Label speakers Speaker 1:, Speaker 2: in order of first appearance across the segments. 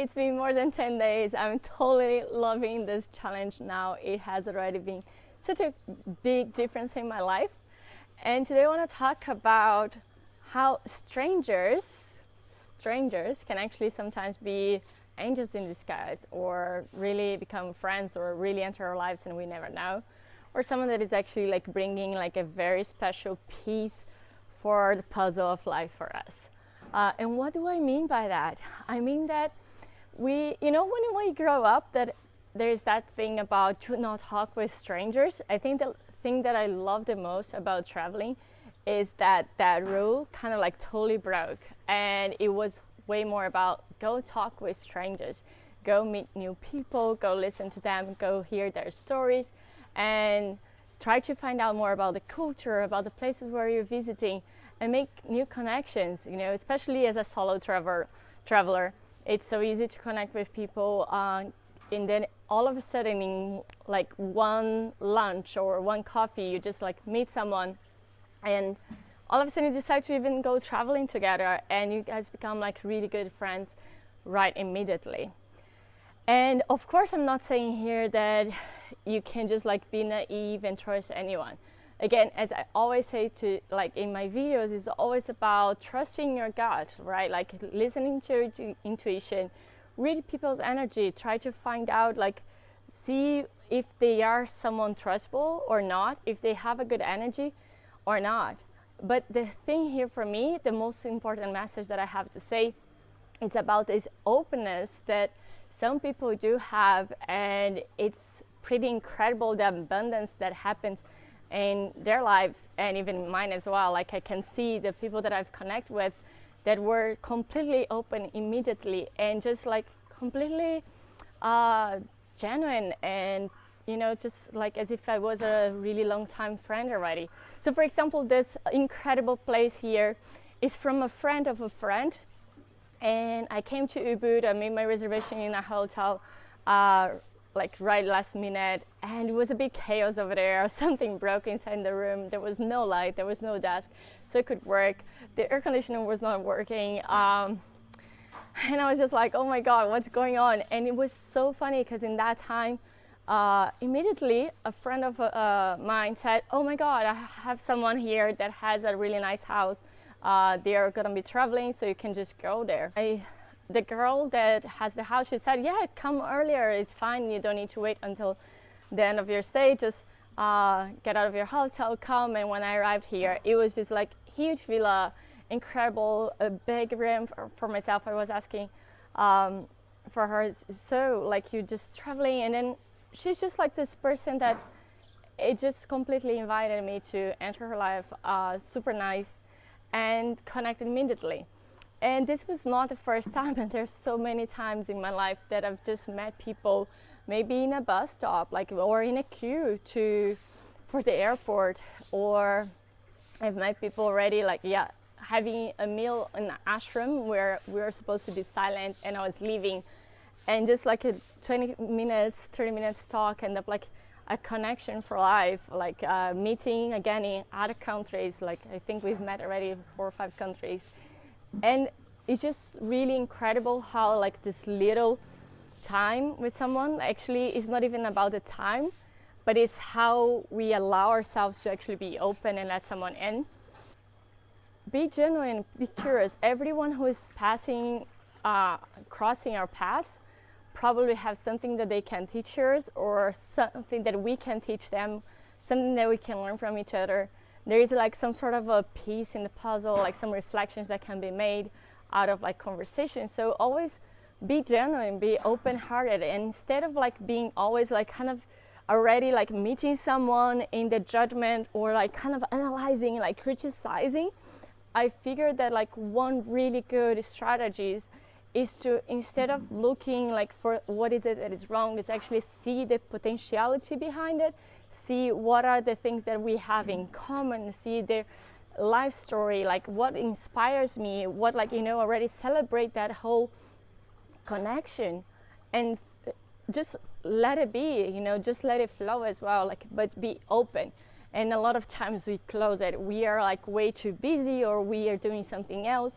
Speaker 1: It's been more than 10 days. I'm totally loving this challenge now. It has already been such a big difference in my life. And today I want to talk about how strangers can actually sometimes be angels in disguise, or really become friends, or really enter our lives and we never know. Or someone that is actually like bringing like a very special piece for the puzzle of life for us. And what do I mean by that? I mean that when we grow up, that there's that thing about do not talk with strangers. I think the thing that I love the most about traveling is that rule kind of like totally broke, and it was way more about go talk with strangers, go meet new people, go listen to them, go hear their stories, and try to find out more about the culture, about the places where you're visiting, and make new connections. Especially as a solo traveler, it's so easy to connect with people, and then all of a sudden in like one lunch or one coffee, you just like meet someone, and all of a sudden you decide to even go traveling together, and you guys become like really good friends right immediately. And of course, I'm not saying here that you can just like be naive and trust anyone. Again, as I always say to like in my videos, it's always about trusting your gut, right? Like listening to your intuition, read people's energy, try to find out, like see if they are someone trustable or not, if they have a good energy or not. But the thing here for me, the most important message that I have to say is about this openness that some people do have, and it's pretty incredible the abundance that happens in their lives and even mine as well. Like I can see the people that I've connected with that were completely open immediately, and just like completely genuine, and just like as if I was a really long time friend already. So for example, this incredible place here is from a friend of a friend, and I came to Ubud. I made my reservation in a hotel like right last minute, and it was a big chaos over there. Something broke inside the room. There was no light, there was no desk, so it could work. The air conditioner was not working, and I was just like, oh my god, what's going on? And it was so funny because in that time, immediately a friend of mine said, oh my god, I have someone here that has a really nice house. They are gonna be traveling, so you can just go there. The girl that has the house, she said, yeah, come earlier, it's fine, you don't need to wait until the end of your stay, just get out of your hotel, come. And when I arrived here, it was just like huge villa, incredible, a big room for myself. I was asking for her, so like you just traveling, and then she's just like this person that it just completely invited me to enter her life, super nice, and connected immediately. And this was not the first time, and there's so many times in my life that I've just met people, maybe in a bus stop, like, or in a queue for the airport, or I've met people already, like, yeah, having a meal in an ashram where we were supposed to be silent, and I was leaving, and just like a 20 minutes, 30 minutes talk, and like a connection for life, like meeting again in other countries. Like I think we've met already 4 or 5 countries. And it's just really incredible how like this little time with someone actually is not even about the time, but it's how we allow ourselves to actually be open and let someone in. Be genuine, be curious. Everyone who is crossing our paths probably have something that they can teach us, or something that we can teach them, something that we can learn from each other. There is like some sort of a piece in the puzzle, like some reflections that can be made out of like conversation. So always be genuine, be open-hearted, and instead of like being always like kind of already like meeting someone in the judgment, or like kind of analyzing, like criticizing, I figured that like one really good strategy is to, instead of looking like for what is it that is wrong, is actually see the potentiality behind it, see what are the things that we have in common, see their life story, like what inspires me, what, like, already celebrate that whole connection, and just let it be, just let it flow as well, like, but be open. And a lot of times we close it, we are like way too busy, or we are doing something else,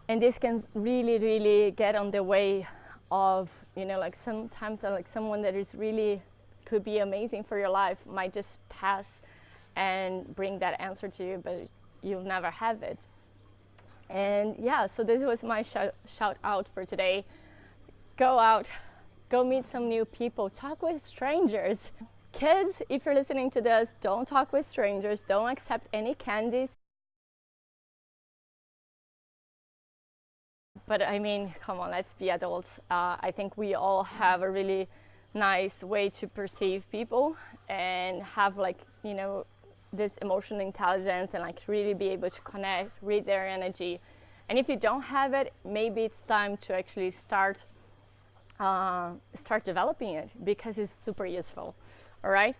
Speaker 1: and this can really get on the way of, you know, like sometimes like someone that is really could be amazing for your life might just pass and bring that answer to you, but you'll never have it. And yeah, so this was my shout out for today. Go out, go meet some new people, talk with strangers. Kids, if you're listening to this, don't talk with strangers, don't accept any candies. But I mean, come on, let's be adults. I think we all have a really nice way to perceive people and have, like, you know, this emotional intelligence and like really be able to connect, read their energy. And if you don't have it, maybe it's time to actually start developing it, because it's super useful. All right,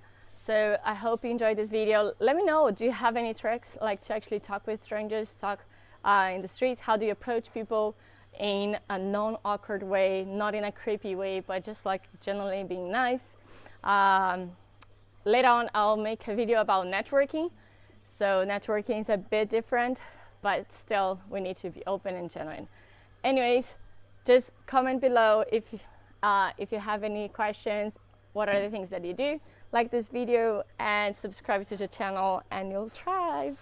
Speaker 1: so I hope you enjoyed this video. Let me know, do you have any tricks like to actually talk with strangers, talk in the streets? How do you approach people in a non-awkward way, not in a creepy way, but just like generally being nice? Later on, I'll make a video about networking. So networking is a bit different, but still we need to be open and genuine. Anyways, just comment below if you have any questions. What are the things that you do? Like this video and subscribe to the channel and you'll thrive.